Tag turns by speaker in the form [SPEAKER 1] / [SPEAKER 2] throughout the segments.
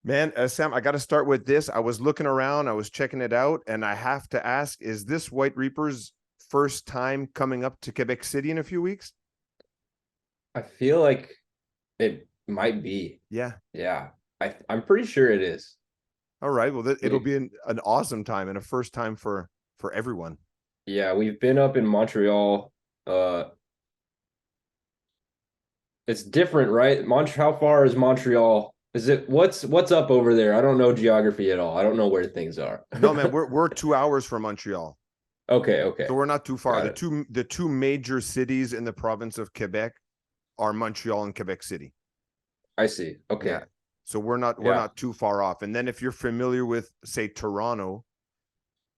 [SPEAKER 1] Man, Sam, I got to start with this. I was looking around, I was checking it out, and I have to ask, is this White Reaper's first time coming up to Quebec City in a few weeks?
[SPEAKER 2] I feel like it might be.
[SPEAKER 1] Yeah.
[SPEAKER 2] Yeah. I'm pretty sure it is.
[SPEAKER 1] All right. Well, it'll
[SPEAKER 2] We
[SPEAKER 1] be an awesome time and a first time for everyone.
[SPEAKER 2] yeah, we've been up in Montreal. Uh it's different, right? Montreal, how far is Montreal? Is it what's up over there? I don't know geography at all. I don't know where things are.
[SPEAKER 1] No, man, we're 2 hours from Montreal.
[SPEAKER 2] Okay, okay.
[SPEAKER 1] So we're not too far.
[SPEAKER 2] Got
[SPEAKER 1] The
[SPEAKER 2] it.
[SPEAKER 1] two major cities in the province of Quebec are Montreal and Quebec City.
[SPEAKER 2] I see.
[SPEAKER 1] Yeah.
[SPEAKER 2] Okay.
[SPEAKER 1] So we're
[SPEAKER 2] Yeah.
[SPEAKER 1] not too far off. And then if you're familiar with, say, Toronto,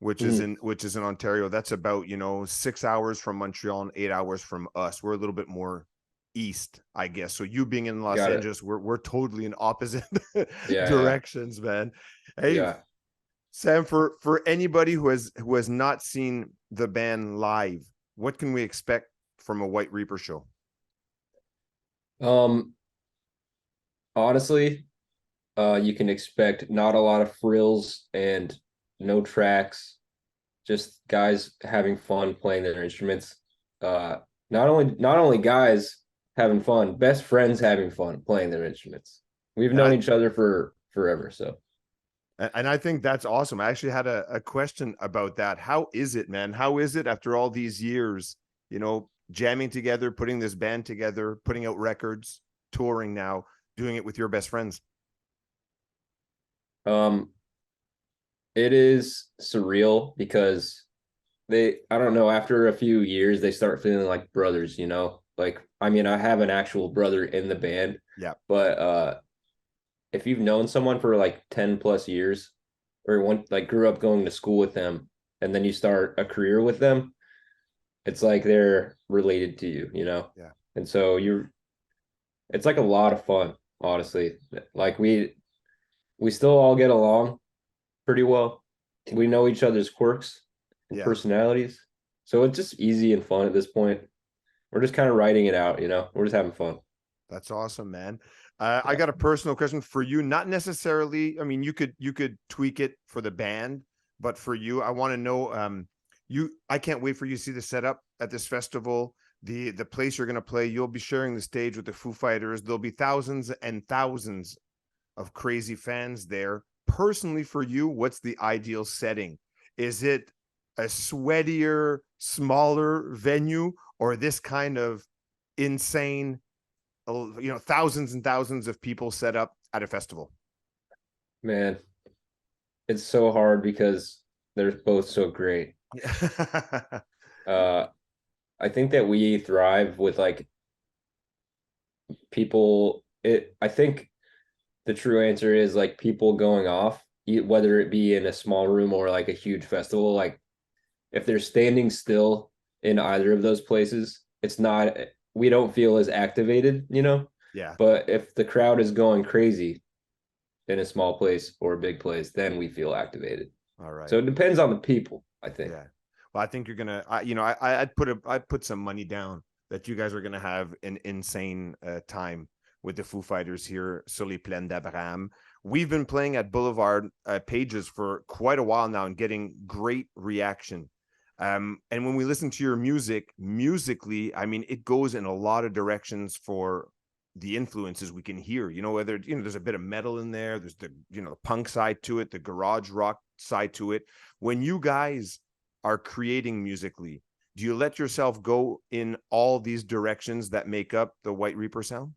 [SPEAKER 2] Mhm.
[SPEAKER 1] which is in Ontario, that's about, 6 hours from Montreal and 8 hours from us. We're a little bit more east, I guess. So you being in Los
[SPEAKER 2] Got it.
[SPEAKER 1] Angeles, we're totally in opposite
[SPEAKER 2] Yeah, yeah.
[SPEAKER 1] directions, man. Hey,
[SPEAKER 2] Yeah.
[SPEAKER 1] Sam, for anybody who has not seen the band live, what can we expect from a White Reaper show?
[SPEAKER 2] Um Honestly, you can expect not a lot of frills and no tracks, just guys having fun playing their instruments. Uh, not only guys having fun, best friends having fun playing their instruments. We've
[SPEAKER 1] And
[SPEAKER 2] known
[SPEAKER 1] I
[SPEAKER 2] each other for forever, so
[SPEAKER 1] and I think that's awesome. I actually had a question about that. How is it, man? How is it after all these years, jamming together, putting this band together, putting out records, touring now, doing it with your best friends?
[SPEAKER 2] um, it is surreal because I don't know, after a few years they start feeling like brothers, you know? Like I mean, I have an actual brother in the band,
[SPEAKER 1] Yeah.
[SPEAKER 2] but if you've known someone for like 10 plus years or one like grew up going to school with them and then you start a career with them, it's like they're related to you, you know?
[SPEAKER 1] Yeah.
[SPEAKER 2] And so it's like a lot of fun, honestly. Like we still all get along pretty well. We know each other's quirks and
[SPEAKER 1] Yeah.
[SPEAKER 2] personalities. So it's just easy and fun at this point. We're just kind of writing it out, you know? We're just having fun.
[SPEAKER 1] That's awesome, man. I
[SPEAKER 2] Yeah.
[SPEAKER 1] got a personal question for you. Not necessarily. I mean, you could tweak it for the band, but for you, I want to know. I can't wait for you to see the setup at this festival. The place you're going to play. You'll be sharing the stage with the Foo Fighters. There'll be thousands and thousands of crazy fans there. Personally, for you, what's the ideal setting? Is it a sweatier, smaller venue, or this kind of insane, thousands and thousands of people set up at a festival?
[SPEAKER 2] Man, it's so hard because they're both so great. Uh I think that we thrive with like people it I think the true answer is like people going off, whether it be in a small room or like a huge festival. Like if they're standing still in either of those places, it's not, we don't feel as activated, you know?
[SPEAKER 1] Yeah.
[SPEAKER 2] But if the crowd is going crazy in a small place or a big place, then we feel activated.
[SPEAKER 1] All right.
[SPEAKER 2] So it depends on the people, I think.
[SPEAKER 1] Yeah. Well, I think you're gonna. I'd put some money down that you guys are gonna have an insane time with the Foo Fighters here, sur les plaines d'Abraham. We've been playing at Boulevard Pages for quite a while now and getting great reaction. And when we listen to your music, musically, I mean, it goes in a lot of directions for the influences we can hear. Whether there's a bit of metal in there, there's the punk side to it, the garage rock side to it. When you guys are creating musically, do you let yourself go in all these directions that make up the White Reaper sound?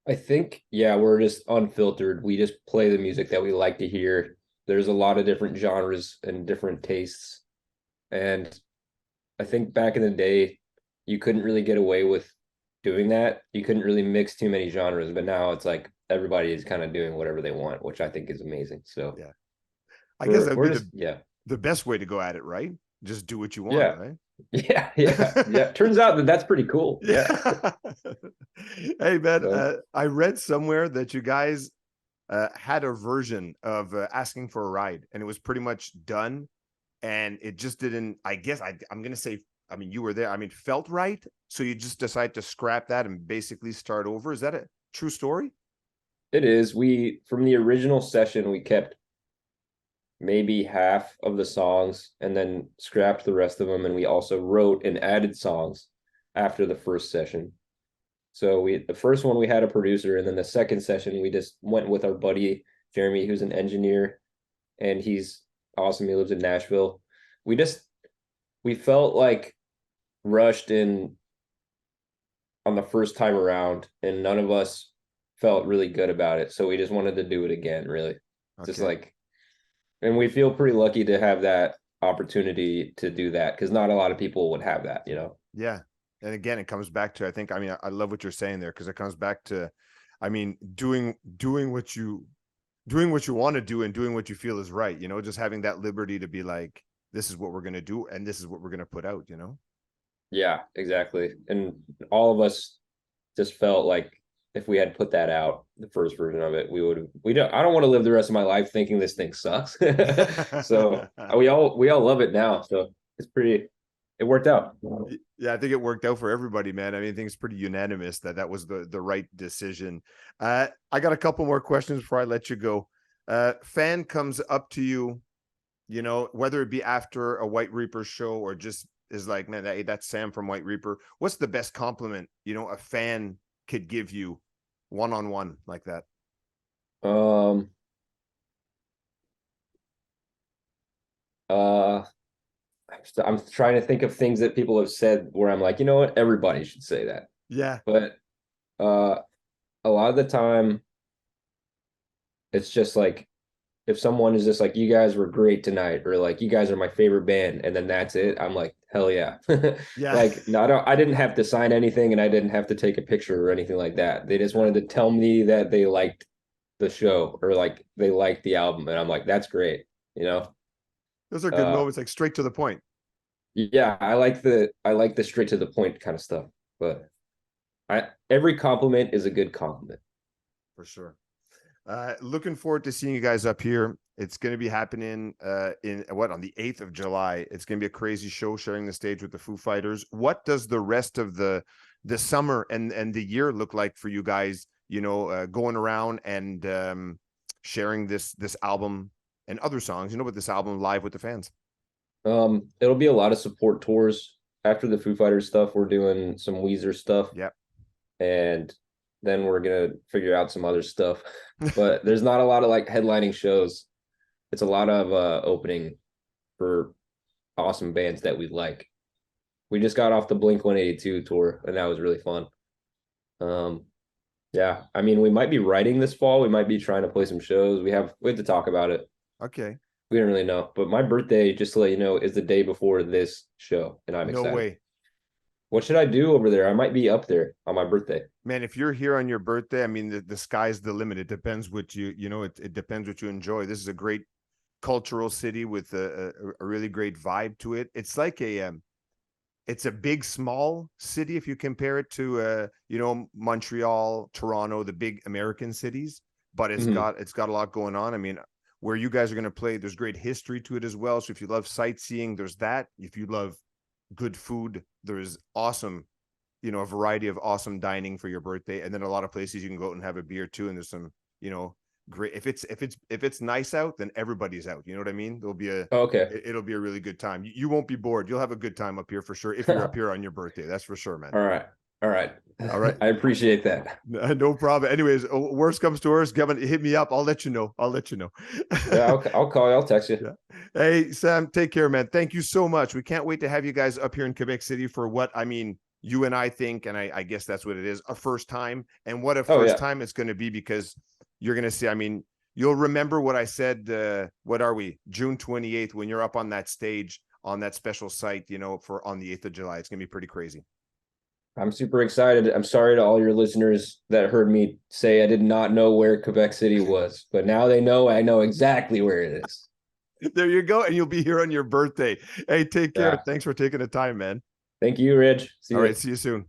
[SPEAKER 2] I think, yeah, we're just unfiltered. We just play the music that we like to hear. There's a lot of different genres and different tastes. And I think back in the day, you couldn't really get away with doing that. You couldn't really mix too many genres, but now it's like everybody is kind of doing whatever they want, which I think is amazing. So
[SPEAKER 1] Yeah. I guess that
[SPEAKER 2] we're
[SPEAKER 1] would be
[SPEAKER 2] we're
[SPEAKER 1] the
[SPEAKER 2] just yeah.
[SPEAKER 1] the best way to go at it, right? Just do what you want,
[SPEAKER 2] Yeah.
[SPEAKER 1] right?
[SPEAKER 2] Yeah, yeah, yeah. Turns out that that's pretty cool. Yeah.
[SPEAKER 1] Yeah. Hey, man,
[SPEAKER 2] So
[SPEAKER 1] I read somewhere that you guys had a version of asking for a ride, and it was pretty much done, and it just didn't. I guess I'm gonna say. I mean, you were there. I mean, felt right. So you just decide to scrap that and basically start over. Is that a true story?
[SPEAKER 2] It is. We from the original session we kept maybe half of the songs and then scrapped the rest of them, and we also wrote and added songs after the first session. So the first one we had a producer, and then the second session we just went with our buddy Jeremy, who's an engineer, and he's awesome. He lives in Nashville. We felt like rushed in on the first time around, and none of us felt really good about it. So we just wanted to do it again, really. Just like, and we feel pretty lucky to have that opportunity to do that, because not a lot of people would have that, you know?
[SPEAKER 1] Yeah. And again, it comes back to, I love what you're saying there, because it comes back to, doing what you want to do and doing what you feel is right, you know, just having that liberty to be like, this is what we're going to do and this is what we're going to put out, you know?
[SPEAKER 2] Yeah, exactly. And all of us just felt like if we had put that out, the first version of it, I don't want to live the rest of my life thinking this thing sucks. So we all love it now. So it worked out.
[SPEAKER 1] Yeah, I think it worked out for everybody, man. I mean, I think it's pretty unanimous that was the right decision. I got a couple more questions before I let you go. Fan comes up to you, you know, whether it be after a White Reaper show or just is like, man, that's Sam from White Reaper. What's the best compliment, you know, a fan could give you one-on-one like that?
[SPEAKER 2] I'm trying to think of things that people have said where I'm like, you know what, everybody should say that.
[SPEAKER 1] Yeah.
[SPEAKER 2] But a lot of the time it's just like, if someone is just like, you guys were great tonight, or like, you guys are my favorite band, and then that's it, I'm like, hell yeah.
[SPEAKER 1] Yeah.
[SPEAKER 2] Like, no, I didn't have to sign anything, and I didn't have to take a picture or anything like that. They just wanted to tell me that they liked the show, or like they liked the album, and I'm like, that's great, you know?
[SPEAKER 1] Those are good moments, like straight to the point.
[SPEAKER 2] Yeah, I like the straight to the point kind of stuff. But every compliment is a good compliment.
[SPEAKER 1] For sure. Looking forward to seeing you guys up here. It's going to be happening on the 8th of July. It's going to be a crazy show, sharing the stage with the Foo Fighters. What does the rest of the summer and the year look like for you guys, you know, going around and sharing this album and other songs, you know, with this album live with the fans?
[SPEAKER 2] It'll be a lot of support tours. After the Foo Fighters stuff, we're doing some Weezer stuff.
[SPEAKER 1] Yep.
[SPEAKER 2] And then we're gonna figure out some other stuff. But there's not a lot of like headlining shows. It's a lot of opening for awesome bands that we like. We just got off the Blink 182 tour, and that was really fun. Yeah, I mean, we might be writing this fall. We might be trying to play some shows. We have to talk about it.
[SPEAKER 1] Okay.
[SPEAKER 2] We don't really know. But my birthday, just to let you know, is the day before this show, and I'm excited.
[SPEAKER 1] No way.
[SPEAKER 2] What should I do over there? I might be up there on my birthday.
[SPEAKER 1] Man, if you're here on your birthday, I mean, the sky's the limit. It depends what you know, it depends what you enjoy. This is a great cultural city with a really great vibe to it. It's like it's a big, small city if you compare it to, you know, Montreal, Toronto, the big American cities, but it's got a lot going on. I mean, where you guys are going to play, there's great history to it as well. So if you love sightseeing, there's that. If you love good food, there's awesome, you know, a variety of awesome dining for your birthday. And then a lot of places you can go out and have a beer too. And there's some, you know, great, if it's nice out, then everybody's out. You know what I mean? There'll be it'll be a really good time. You won't be bored. You'll have a good time up here for sure. If you're up here on your birthday, that's for sure, man.
[SPEAKER 2] All right. I appreciate that.
[SPEAKER 1] No problem. Anyways, worst comes to worst, Kevin, hit me up. I'll let you know.
[SPEAKER 2] Yeah, I'll call you. I'll text you.
[SPEAKER 1] Yeah. Hey, Sam, take care, man. Thank you so much. We can't wait to have you guys up here in Quebec City for what, I mean, you and I think, and I guess that's what it is, a first time. And what a first time it's going to be, because you're going to see, I mean, you'll remember what I said, what are we, June 28th, when you're up on that stage, on that special site, you know, on the 8th of July. It's going to be pretty crazy.
[SPEAKER 2] I'm super excited. I'm sorry to all your listeners that heard me say I did not know where Quebec City was, but now they know. I know exactly where it is.
[SPEAKER 1] There you go. And you'll be here on your birthday. Hey, take care. Yeah. Thanks for taking the time, man.
[SPEAKER 2] Thank you, Rej.
[SPEAKER 1] All right. See you soon.